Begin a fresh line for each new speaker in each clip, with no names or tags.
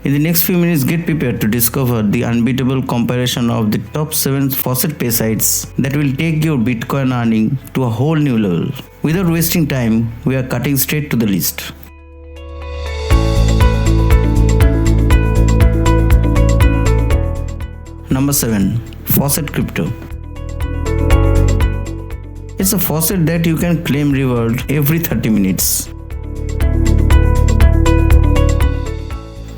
In the next few minutes, get prepared to discover the unbeatable comparison of the top 7 faucet pay sites that will take your Bitcoin earning to a whole new level. Without wasting time, we are cutting straight to the list. Number 7. Faucet Crypto. It's a faucet that you can claim reward every 30 minutes.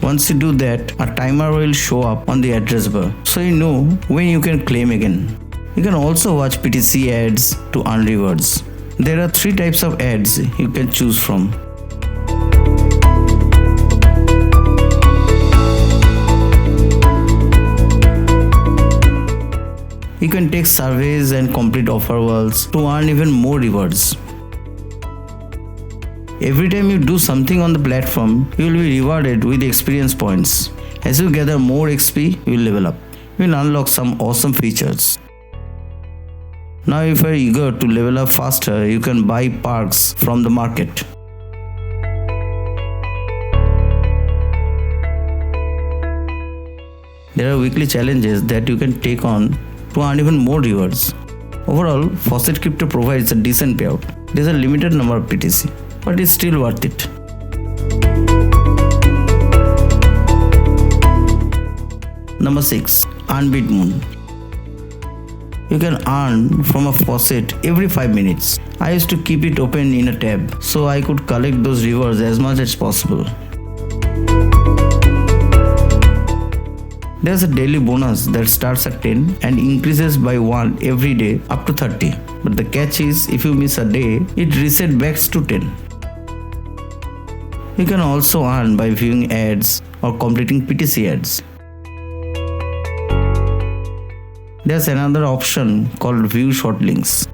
Once you do that, a timer will show up on the address bar, so you know when you can claim again. You can also watch PTC ads to earn rewards. There are 3 types of ads you can choose from. You can take surveys and complete offer walls to earn even more rewards. Every time you do something on the platform, you will be rewarded with experience points. As you gather more XP, you will level up. You will unlock some awesome features. Now if you are eager to level up faster, you can buy perks from the market. There are weekly challenges that you can take on to earn even more rewards. Overall, Faucet Crypto provides a decent payout. There is a limited number of PTC, but it's still worth it. Number 6. Earnbit Moon. You can earn from a faucet every 5 minutes. I used to keep it open in a tab so I could collect those rewards as much as possible. There's a daily bonus that starts at 10 and increases by 1 every day up to 30. But the catch is, if you miss a day, it resets back to 10. You can also earn by viewing ads or completing PTC ads. There's another option called View Short Links.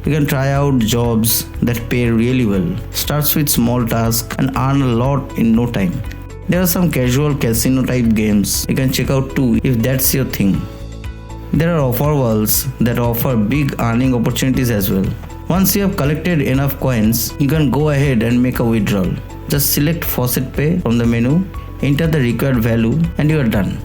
You can try out jobs that pay really well, starts with small tasks and earn a lot in no time. There are some casual casino type games you can check out too if that's your thing. There are offer walls that offer big earning opportunities as well. Once you have collected enough coins, you can go ahead and make a withdrawal. Just select Faucet Pay from the menu, enter the required value and you are done.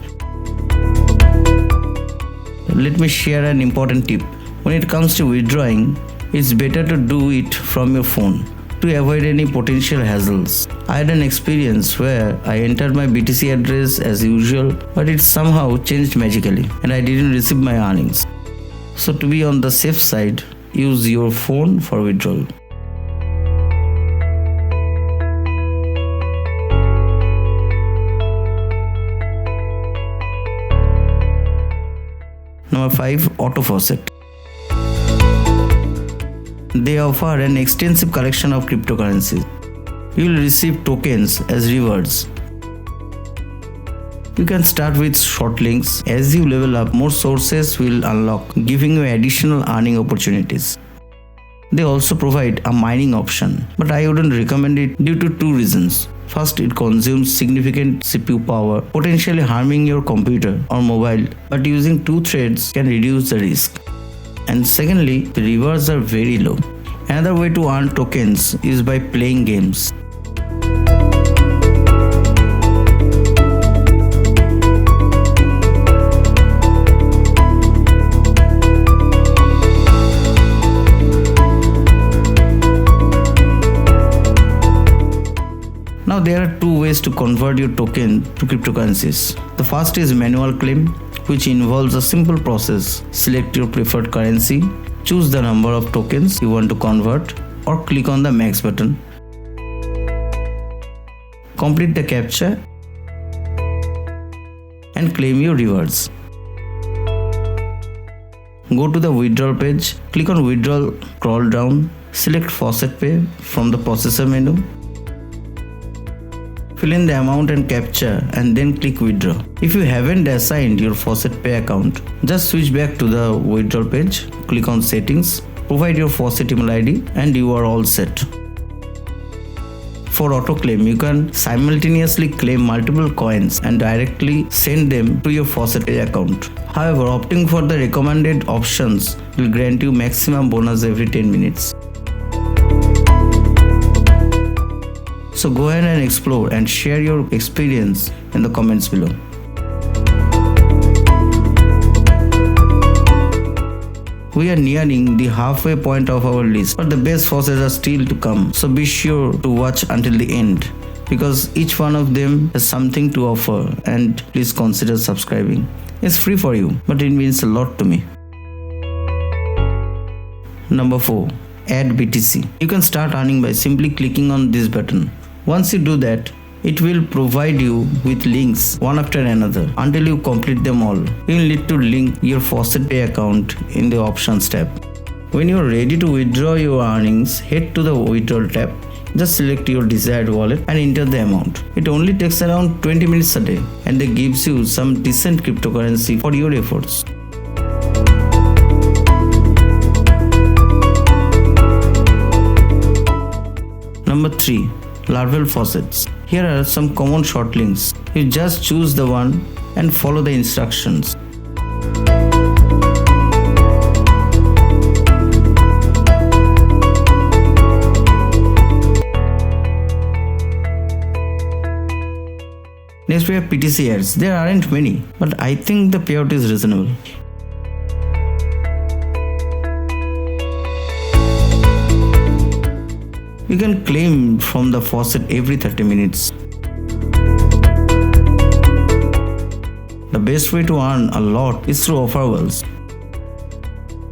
Let me share an important tip. When it comes to withdrawing, it's better to do it from your phone to avoid any potential hassles. I had an experience where I entered my BTC address as usual, but it somehow changed magically and I didn't receive my earnings. So to be on the safe side, use your phone for withdrawal. Number 5. Auto Faucet. They offer an extensive collection of cryptocurrencies. You will receive tokens as rewards. You can start with short links. As you level up, more sources will unlock, giving you additional earning opportunities. They also provide a mining option, but I wouldn't recommend it due to 2 reasons. First, it consumes significant CPU power, potentially harming your computer or mobile, but using 2 threads can reduce the risk. And secondly, the rewards are very low. Another way to earn tokens is by playing games. Now there are 2 ways to convert your token to cryptocurrencies. The first is manual claim, which involves a simple process. Select your preferred currency, choose the number of tokens you want to convert, or click on the max button. Complete the CAPTCHA and claim your rewards. Go to the withdrawal page, click on withdrawal, scroll down, select Faucet Pay from the processor menu. Fill in the amount and CAPTCHA and then click withdraw. If you haven't assigned your Faucet Pay account, just switch back to the withdrawal page, click on settings, provide your Faucet email ID and you are all set. For autoclaim, you can simultaneously claim multiple coins and directly send them to your Faucet Pay account. However, opting for the recommended options will grant you maximum bonus every 10 minutes. So go ahead and explore and share your experience in the comments below. We are nearing the halfway point of our list, but the best faucets are still to come. So be sure to watch until the end, because each one of them has something to offer, and please consider subscribing. It's free for you, but it means a lot to me. Number 4. Add BTC. You can start earning by simply clicking on this button. Once you do that, it will provide you with links one after another until you complete them all. You will need to link your Faucet Pay account in the Options tab. When you are ready to withdraw your earnings, head to the Withdrawal tab. Just select your desired wallet and enter the amount. It only takes around 20 minutes a day, and it gives you some decent cryptocurrency for your efforts. Number 3. Larval faucets. Here are some common short links. You just choose the one and follow the instructions. Next we have PTC ads. There aren't many, but I think the payout is reasonable. You can claim from the faucet every 30 minutes. The best way to earn a lot is through offer walls.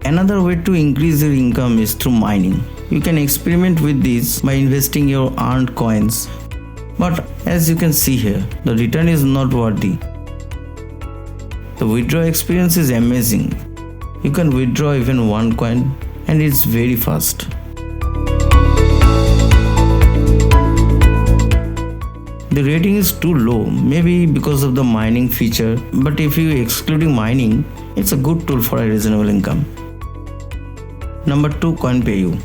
Another way to increase your income is through mining. You can experiment with this by investing your earned coins. But as you can see here, the return is not worthy. The withdrawal experience is amazing. You can withdraw even one coin, and it's very fast. The rating is too low, maybe because of the mining feature, but if you excluding mining, it's a good tool for a reasonable income. Number 2. CoinPayU.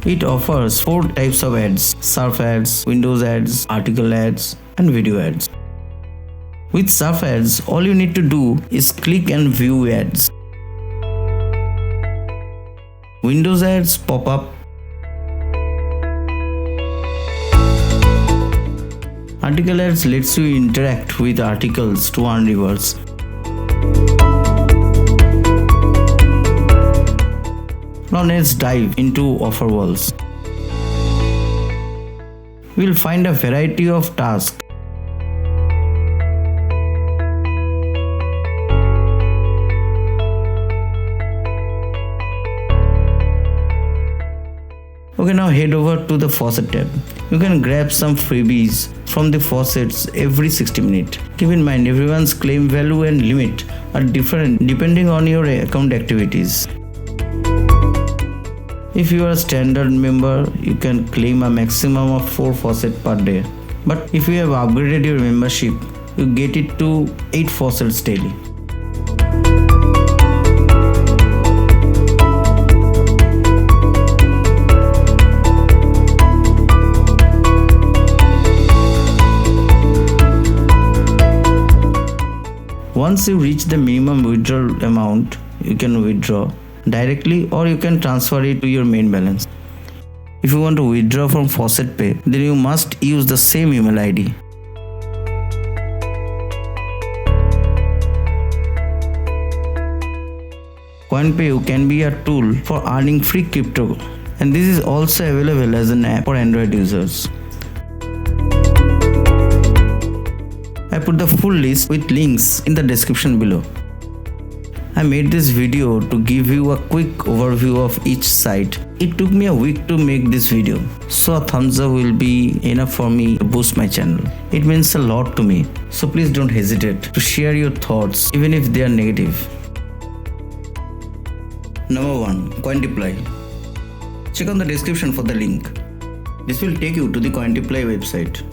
It offers 4 types of ads: surf ads, Windows ads, article ads, and video ads. With surf ads, all you need to do is click and view ads. Windows ads pop up. Article ads lets you interact with articles to earn rewards. Now let's dive into offer walls. We'll find a variety of tasks. Okay, now head over to the Faucet tab. You can grab some freebies from the faucets every 60 minutes. Keep in mind, everyone's claim value and limit are different depending on your account activities. If you are a standard member, you can claim a maximum of 4 faucets per day. But if you have upgraded your membership, you get it to 8 faucets daily. Once you reach the minimum withdrawal amount, you can withdraw directly or you can transfer it to your main balance. If you want to withdraw from Faucet Pay, then you must use the same email ID. CoinPayU can be a tool for earning free crypto, and this is also available as an app for Android users. I put the full list with links in the description below. I made this video to give you a quick overview of each site. It took me a week to make this video, so a thumbs up will be enough for me to boost my channel. It means a lot to me, so please don't hesitate to share your thoughts even if they are negative. Number 1. CoinDeploy. Check on the description for the link. This will take you to the CoinDeploy website.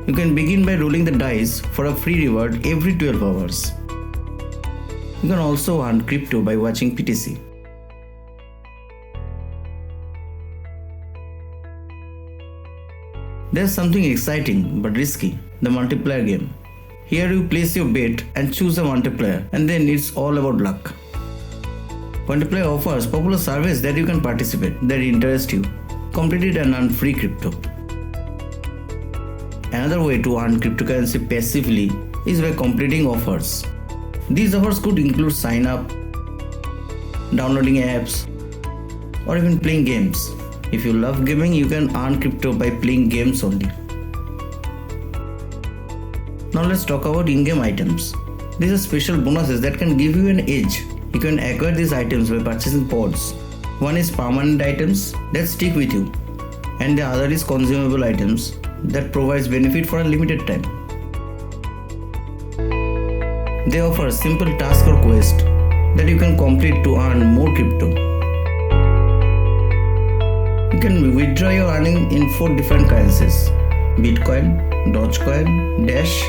You can begin by rolling the dice for a free reward every 12 hours. You can also earn crypto by watching PTC. There's something exciting but risky, the multiplier game. Here you place your bet and choose a multiplier, and then it's all about luck. Multiplier offers popular surveys that you can participate, that interest you. Complete it and earn free crypto. Another way to earn cryptocurrency passively is by completing offers. These offers could include sign up, downloading apps, or even playing games. If you love gaming, you can earn crypto by playing games only. Now let's talk about in-game items. These are special bonuses that can give you an edge. You can acquire these items by purchasing pods. One is permanent items that stick with you, and the other is consumable items that provides benefit for a limited time. They offer simple task or quest that you can complete to earn more crypto. You can withdraw your earning in 4 different currencies: Bitcoin, Dogecoin, Dash,